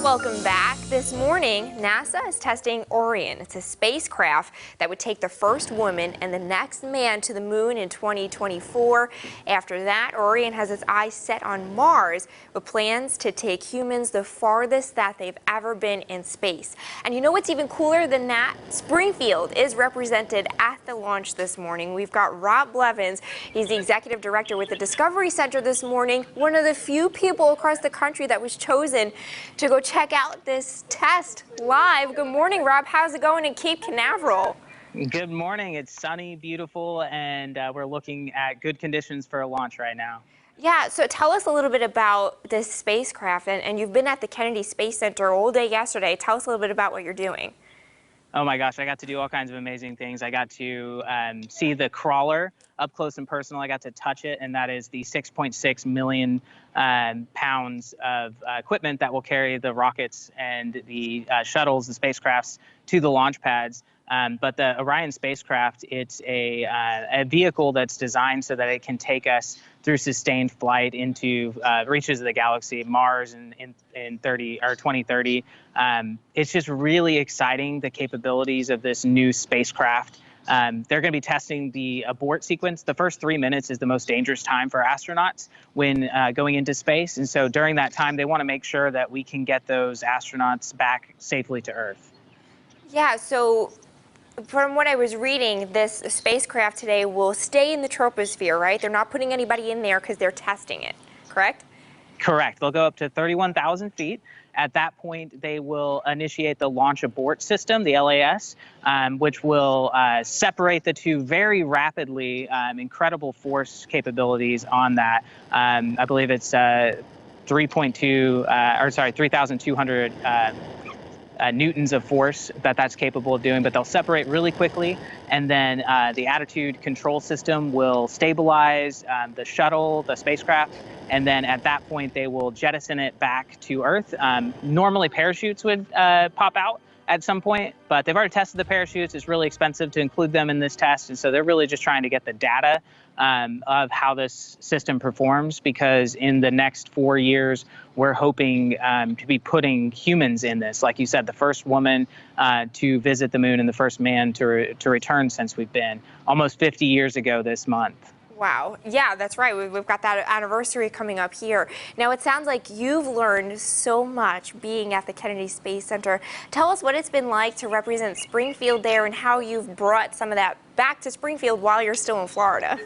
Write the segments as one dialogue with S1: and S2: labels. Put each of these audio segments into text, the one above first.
S1: Welcome back. This morning, NASA is testing Orion. It's a spacecraft that would take the first woman and the next man to the moon in 2024. After that, Orion has its eyes set on Mars with plans to take humans the farthest that they've ever been in space. And you know what's even cooler than that? Springfield is represented at the launch this morning. We've got Rob Blevins. He's the executive director with the Discovery Center this morning, one of the few people across the country that was chosen to go check out this test live. Good morning, Rob. How's it going in Cape Canaveral?
S2: Good morning. It's sunny, beautiful, and we're looking at good conditions for a launch right now.
S1: Yeah, so tell us a little bit about this spacecraft, and you've been at the Kennedy Space Center all day yesterday. Tell us a little bit about what you're doing.
S2: Oh my gosh, I got to do all kinds of amazing things. I got to see the crawler up close and personal. I got to touch it, and that is the 6.6 million pounds of equipment that will carry the rockets and the shuttles, the spacecrafts, to the launch pads. But the Orion spacecraft, it's a vehicle that's designed so that it can take us through sustained flight into reaches of the galaxy, Mars in 2030. It's just really exciting, the capabilities of this new spacecraft. They're going to be testing the abort sequence. The first 3 minutes is the most dangerous time for astronauts when going into space. And so during that time, they want to make sure that we can get those astronauts back safely to Earth.
S1: Yeah, so from what I was reading, this spacecraft today will stay in the troposphere, right? They're not putting anybody in there because they're testing it, correct?
S2: Correct. They'll go up to 31,000 feet. At that point, they will initiate the launch abort system, the LAS, which will separate the two very rapidly. Incredible force capabilities on that. I believe it's 3,200 newtons of force that's capable of doing, but they'll separate really quickly, and then the attitude control system will stabilize the shuttle, the spacecraft, and then at that point they will jettison it back to Earth. Normally parachutes would pop out at some point, but they've already tested the parachutes. It's really expensive to include them in this test, and so they're really just trying to get the data of how this system performs, because in the next 4 years, we're hoping to be putting humans in this. Like you said, the first woman to visit the moon and the first man to return since we've been almost 50 years ago this month.
S1: Wow. Yeah, that's right. We've got that anniversary coming up here. Now, it sounds like you've learned so much being at the Kennedy Space Center. Tell us what it's been like to represent Springfield there and how you've brought some of that back to Springfield while you're still in Florida.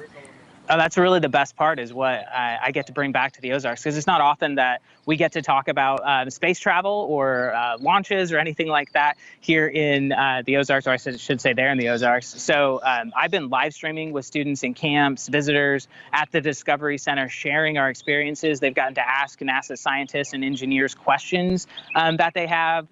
S2: Oh, that's really the best part, is what I get to bring back to the Ozarks, because it's not often that we get to talk about space travel or launches or anything like that here in the Ozarks, or I should say there in the Ozarks. So I've been live streaming with students in camps, visitors at the Discovery Center, sharing our experiences. They've gotten to ask NASA scientists and engineers questions that they have.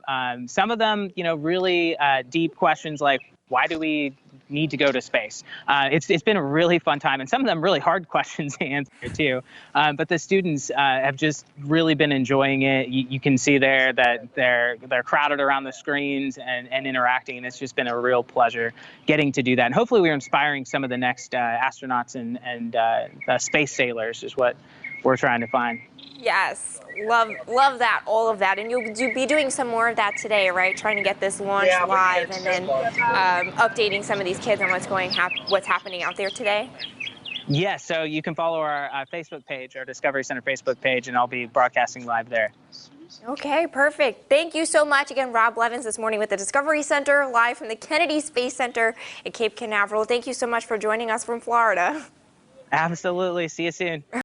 S2: Some of them, really deep questions like, why do we need to go to space? It's been a really fun time, and some of them really hard questions to answer too. But the students have just really been enjoying it. You can see there that they're crowded around the screens and interacting, and it's just been a real pleasure getting to do that. And hopefully we're inspiring some of the next astronauts and space sailors is what we're trying to find.
S1: Yes, love that, all of that. And you'll be doing some more of that today, right? Trying to get this launch live and then updating some of these kids on what's happening out there today.
S2: Yes, so you can follow our Facebook page, our Discovery Center Facebook page, and I'll be broadcasting live there.
S1: Okay, perfect. Thank you so much. Again, Rob Blevins this morning with the Discovery Center, live from the Kennedy Space Center at Cape Canaveral. Thank you so much for joining us from Florida.
S2: Absolutely. See you soon.